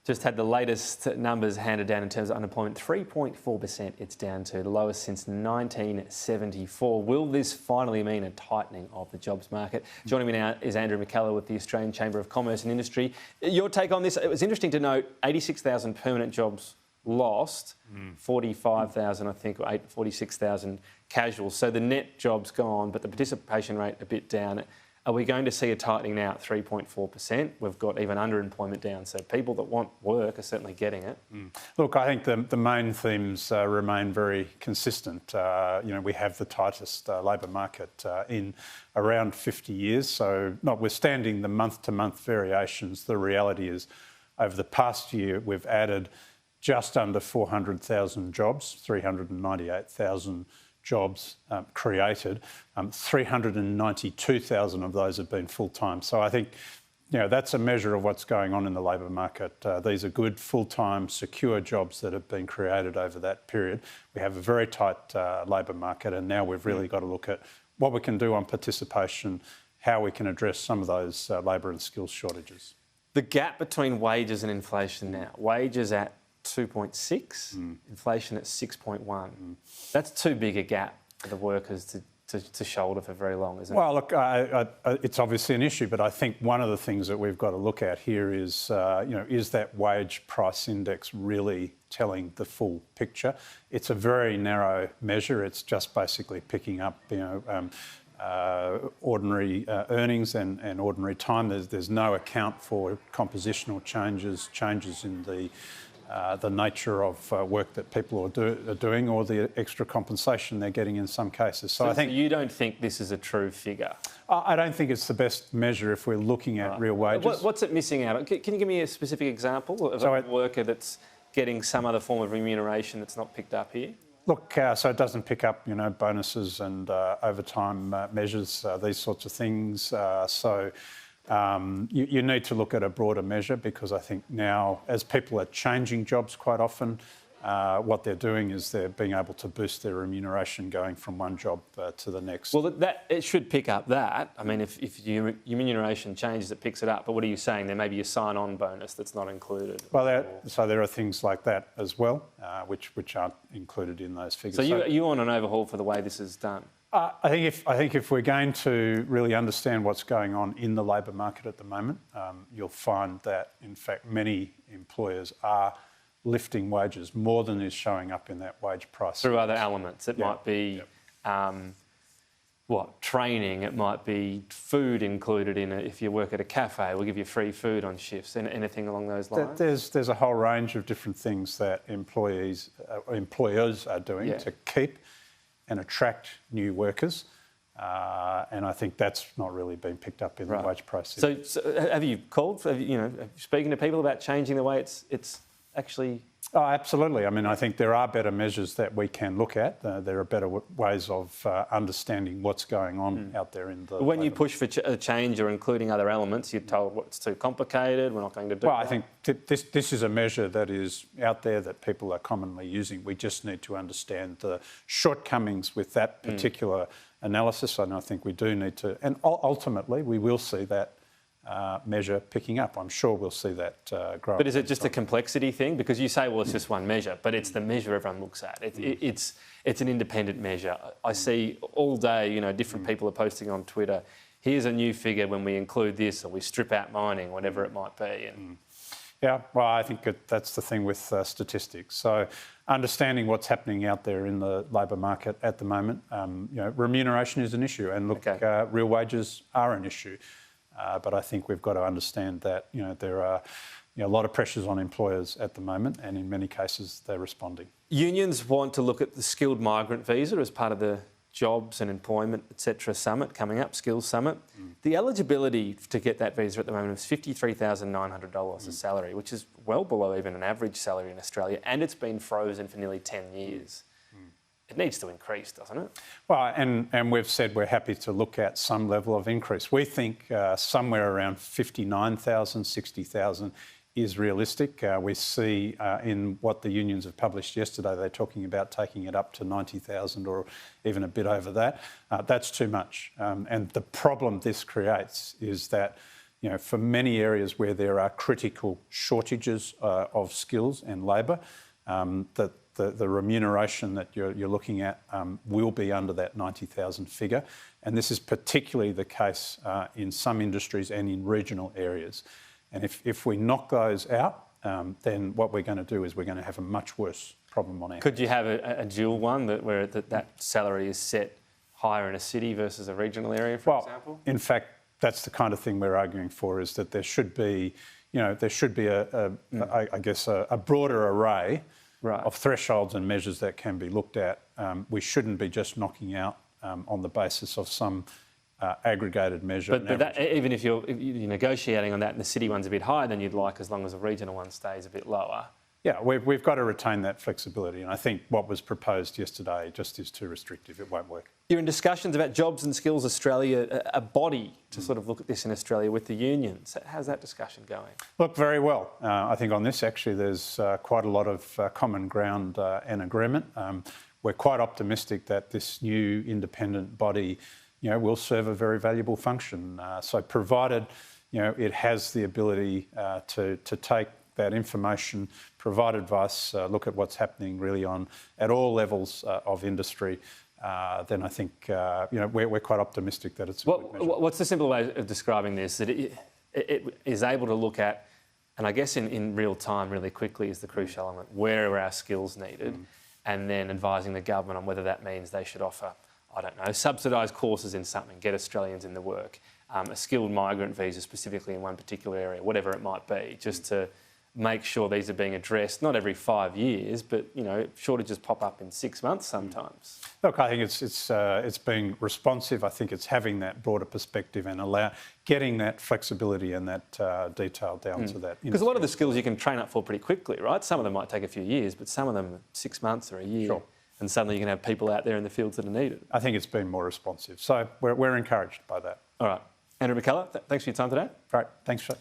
Just had the latest numbers handed down in terms of unemployment. 3.4% it's down to, the lowest since 1974. Will this finally mean a tightening of the jobs market? Joining me now is Andrew McKellar with the Australian Chamber of Commerce and Industry. Your take on this? It was interesting to note 86,000 permanent jobs lost, 45,000 I think, or 46,000 casual. So the net jobs gone, but the participation rate a bit down. Are we going to see a tightening now at 3.4%? We've got even underemployment down, so people that want work are certainly getting it. Look, I think the main themes remain very consistent. We have the tightest labour market in around 50 years, so notwithstanding the month-to-month variations, the reality is over the past year we've added just under 400,000 jobs, 398,000 jobs created. 392,000 of those have been full-time. So I think that's a measure of what's going on in the labour market. These are good, full-time, secure jobs that have been created over that period. We have a very tight labour market, and now we've really got to look at what we can do on participation, how we can address some of those labour and skills shortages. The gap between wages and inflation now, wages at 2.6, inflation at 6.1. That's too big a gap for the workers to shoulder for very long, isn't it? Well, look, it's obviously an issue, but I think one of the things that we've got to look at here is, is that wage price index really telling the full picture? It's a very narrow measure. It's just basically picking up, ordinary earnings and ordinary time. There's no account for compositional changes in the nature of work that people are doing or the extra compensation they're getting in some cases. So I think you don't think this is a true figure? I don't think it's the best measure if we're looking at real wages. What's it missing out? Can you give me a specific example of a worker that's getting some other form of remuneration that's not picked up here? Look, so it doesn't pick up, bonuses and overtime measures, these sorts of things. You need to look at a broader measure, because I think now, as people are changing jobs quite often, what they're doing is they're being able to boost their remuneration going from one job to the next. Well, it should pick up that. I mean, if your remuneration changes, it picks it up. But what are you saying? There may be a sign-on bonus that's not included. Well, so there are things like that as well, which aren't included in those figures. So you want an overhaul for the way this is done? I think if we're going to really understand what's going on in the labour market at the moment, you'll find that, in fact, many employers are lifting wages more than is showing up in that wage price. Through other elements. It might be, training, it might be food included in it. If you work at a cafe, we'll give you free food on shifts, anything along those lines? There's a whole range of different things that employers are doing to keep and attract new workers, and I think that's not really been picked up in the wage price. So have you called? Have you speaking to people about changing the way it's actually? Oh, absolutely. I mean, I think there are better measures that we can look at. There are better ways of understanding what's going on out there in the. When you push for a change or including other elements, you're told it's too complicated. We're not going to do. Well, I think this is a measure that is out there that people are commonly using. We just need to understand the shortcomings with that particular analysis, and I think we do need to. And ultimately, we will see that measure picking up. I'm sure we'll see that grow. But is it just a complexity thing? Because you say, well, it's just one measure, but it's the measure everyone looks at. It's an independent measure. I see all day, different people are posting on Twitter, here's a new figure when we include this, or we strip out mining, whatever it might be. Yeah, well, I think that's the thing with statistics. So understanding what's happening out there in the labour market at the moment, remuneration is an issue, and look, real wages are an issue. But I think we've got to understand that there are a lot of pressures on employers at the moment, and in many cases they're responding. Unions want to look at the skilled migrant visa as part of the Jobs and Employment, etc. Summit coming up, Skills Summit. The eligibility to get that visa at the moment is $53,900 a salary, which is well below even an average salary in Australia, and it's been frozen for nearly 10 years. It needs to increase, doesn't it? Well, and we've said we're happy to look at some level of increase. We think somewhere around 59,000, 60,000 is realistic. We see in what the unions have published yesterday, they're talking about taking it up to 90,000 or even a bit over that. That's too much. And the problem this creates is that for many areas where there are critical shortages of skills and labour, that the remuneration that you're looking at will be under that 90,000 figure. And this is particularly the case in some industries and in regional areas. And if we knock those out, then what we're going to do is we're going to have a much worse problem on our hands. Could you have a dual one where that salary is set higher in a city versus a regional area, for example? In fact, that's the kind of thing we're arguing for, is that there should be, I guess, a broader array of thresholds and measures that can be looked at. We shouldn't be just knocking out on the basis of some aggregated measure. But that, even if you're negotiating on that and the city one's a bit higher than you'd like, as long as the regional one stays a bit lower. Yeah, we've got to retain that flexibility, and I think what was proposed yesterday just is too restrictive. It won't work. You're in discussions about Jobs and Skills Australia, a body to sort of look at this in Australia with the unions. How's that discussion going? Look, very well. I think on this, actually, there's quite a lot of common ground and agreement. We're quite optimistic that this new independent body, will serve a very valuable function. So provided, it has the ability to take that information, provide advice, look at what's happening really at all levels of industry, then I think we're quite optimistic that it's a good measure. What's the simple way of describing this? That it is able to look at, and I guess in real time, really quickly, is the crucial element. Where are our skills needed? And then advising the government on whether that means they should offer, I don't know, subsidised courses in something, get Australians in the work, a skilled migrant visa specifically in one particular area, whatever it might be, just to make sure these are being addressed, not every 5 years, but, shortages pop up in 6 months sometimes. Look, I think it's being responsive. I think it's having that broader perspective and getting that flexibility and that detail down to that. Because a lot of the skills you can train up for pretty quickly, right? Some of them might take a few years, but some of them 6 months or a year. Sure. And suddenly you can have people out there in the fields that are needed. I think it's been more responsive. So we're encouraged by that. All right. Andrew McKellar, thanks for your time today. Great. Thanks for